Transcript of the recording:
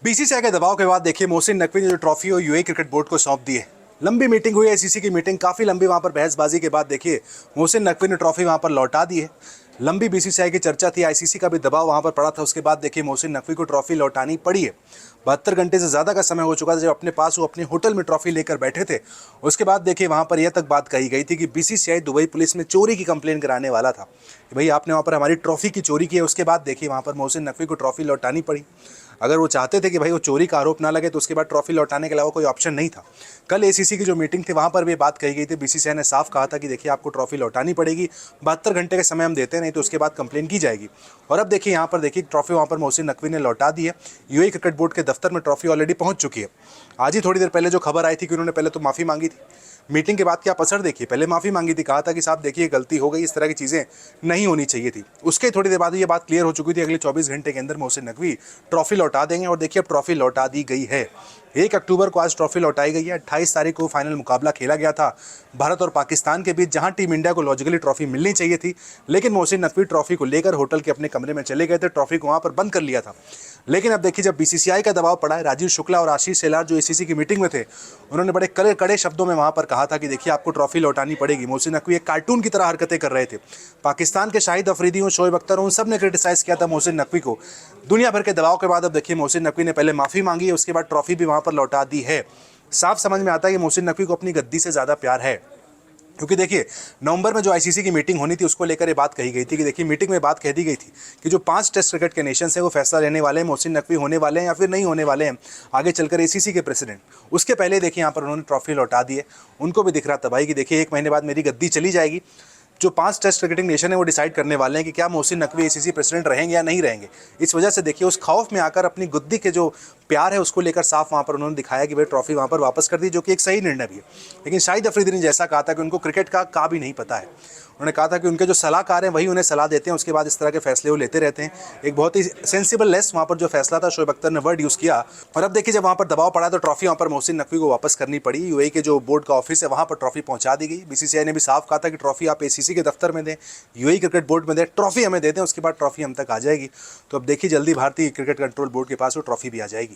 BCCI के दबाव के बाद देखिए मोहसिन नकवी ने जो ट्रॉफी और यूएई क्रिकेट बोर्ड को सौंप दी है। लंबी मीटिंग हुई, आईसीसी की मीटिंग काफ़ी लंबी, वहाँ पर बहसबाजी के बाद देखिए मोहसिन नकवी ने ट्रॉफी वहाँ पर लौटा दी है। लंबी बीसीसीआई की चर्चा थी, आईसीसी का भी दबाव वहाँ पर पड़ा था। उसके बाद देखिए मोहसिन नकवी को ट्रॉफी लौटानी पड़ी है। 72 घंटे से ज़्यादा का समय हो चुका था जब अपने पास वो अपने होटल में ट्रॉफी लेकर बैठे थे। उसके बाद देखिए वहाँ पर यह तक बात कही गई थी कि बीसीसीआई दुबई पुलिस में चोरी की कंप्लेन कराने वाला था कि भाई आपने वहाँ पर हमारी ट्रॉफी की चोरी की है। उसके बाद देखिए वहाँ पर मोहसिन नकवी को ट्रॉफी लौटानी पड़ी। अगर वो चाहते थे कि भाई वो चोरी का आरोप ना लगे तो उसके बाद ट्रॉफी लौटाने के अलावा कोई ऑप्शन नहीं था। कल एसीसी की जो मीटिंग थी वहाँ पर भी बात कही गई थी। बीसीसीआई ने साफ कहा था कि देखिए आपको ट्रॉफी लौटानी पड़ेगी, 72 घंटे का समय हम देते हैं, नहीं तो उसके बाद कंप्लेन की जाएगी। और अब देखिए यहाँ पर देखिए ट्रॉफी वहाँ पर मोहसिन नकवी ने लौटा दी है। यूएई क्रिकेट बोर्ड के दफ्तर में ट्रॉफी ऑलरेडी पहुँच चुकी है। आज ही थोड़ी देर पहले जो खबर आई थी कि उन्होंने पहले तो माफ़ी मांगी थी। मीटिंग के बाद क्या असर देखिए, पहले माफ़ी मांगी थी, कहा था कि साहब देखिए गलती हो गई, इस तरह की चीज़ें नहीं होनी चाहिए थी। उसके थोड़ी देर बाद ये बात क्लियर हो चुकी थी, अगले 24 घंटे के अंदर मोहसिन नकवी ट्रॉफी लौटा देंगे। और देखिए अब ट्रॉफी लौटा दी गई है। 1 अक्टूबर को आज ट्रॉफी लौटाई गई है। 28 तारीख को फाइनल मुकाबला खेला गया था भारत और पाकिस्तान के बीच, जहां टीम इंडिया को लॉजिकली ट्रॉफी मिलनी चाहिए थी, लेकिन मोहसिन नकवी ट्रॉफी को लेकर होटल के अपने कमरे में चले गए थे, ट्रॉफी को वहां पर बंद कर लिया था। लेकिन अब देखिए जब बीसीसीआई का दबाव पड़ा है, राजीव शुक्ला और आशीष शेलार जो एसीसी की मीटिंग में थे, उन्होंने बड़े कड़े कड़े शब्दों में वहां पर कहा था कि देखिए आपको ट्रॉफी लौटानी पड़ेगी। मोहसिन नकवी एक कार्टून की तरह हरकतें कर रहे थे। पाकिस्तान के शाहिद अफरीदी हो, शोएब अख्तर हो, उन सब ने क्रिटिसाइज किया था मोहसिन नकवी को। दुनिया भर के दबाव के बाद अब देखिए मोहसिन नकवी ने पहले माफ़ी मांगी है, उसके बाद ट्रॉफी भी वहां पर लौटा दी है। साफ समझ में आता है कि मोहसिन नकवी को अपनी गद्दी से ज़्यादा प्यार है। क्योंकि देखिए नवंबर में जो आईसीसी की मीटिंग होनी थी उसको लेकर ये बात कही गई थी कि देखिए मीटिंग में बात कह दी गई थी कि जो 5 टेस्ट क्रिकेट के नेशंस हैं वो फैसला लेने वाले हैं, मोहसिन नकवी होने वाले हैं या फिर नहीं होने वाले हैं आगे चलकर एसीसी के प्रेसिडेंट। उसके पहले देखिए यहाँ पर उन्होंने ट्रॉफी लौटा दी है। उनको भी दिख रहा था भाई कि देखिए 1 महीने बाद मेरी गद्दी चली जाएगी। जो 5 टेस्ट क्रिकेटिंग नेशन है वो डिसाइड करने वाले हैं कि क्या मोहसिन नकवी एसीसी प्रेसिडेंट रहेंगे या नहीं रहेंगे। इस वजह से देखिए उस खौफ में आकर अपनी गुद्दी के जो प्यार है उसको लेकर साफ वहाँ पर उन्होंने दिखाया कि भाई ट्रॉफी वहाँ पर वापस कर दी, जो कि एक सही निर्णय भी है। लेकिन शाहिद अफरीदी ने जैसा कहा था कि उनको क्रिकेट का भी नहीं पता है। उन्होंने कहा था कि उनके जो सलाहकार हैं वही उन्हें सलाह देते हैं, उसके बाद इस तरह के फैसले वो लेते रहते हैं। एक बहुत ही सेंसिबल लेस वहाँ पर जो फैसला था, शोएब अख्तर ने वर्ड यूज़ किया। और अब देखिए जब वहाँ पर दबाव पड़ा तो ट्रॉफी वहाँ पर मोहसिन नकवी को वापस करनी पड़ी। यूएई के जो बोर्ड का ऑफिस है वहाँ पर ट्रॉफी पहुँचा दी गई। बीसीसीआई ने भी साफ कहा था कि ट्रॉफी आप एसीसी के दफ्तर में दें, यूएई क्रिकेट बोर्ड में दें, ट्रॉफी हमें दे दें, उसके बाद ट्रॉफी हम तक आ जाएगी। तो अब देखिए जल्दी भारतीय क्रिकेट कंट्रोल बोर्ड के पास वो ट्रॉफी भी आ जाएगी।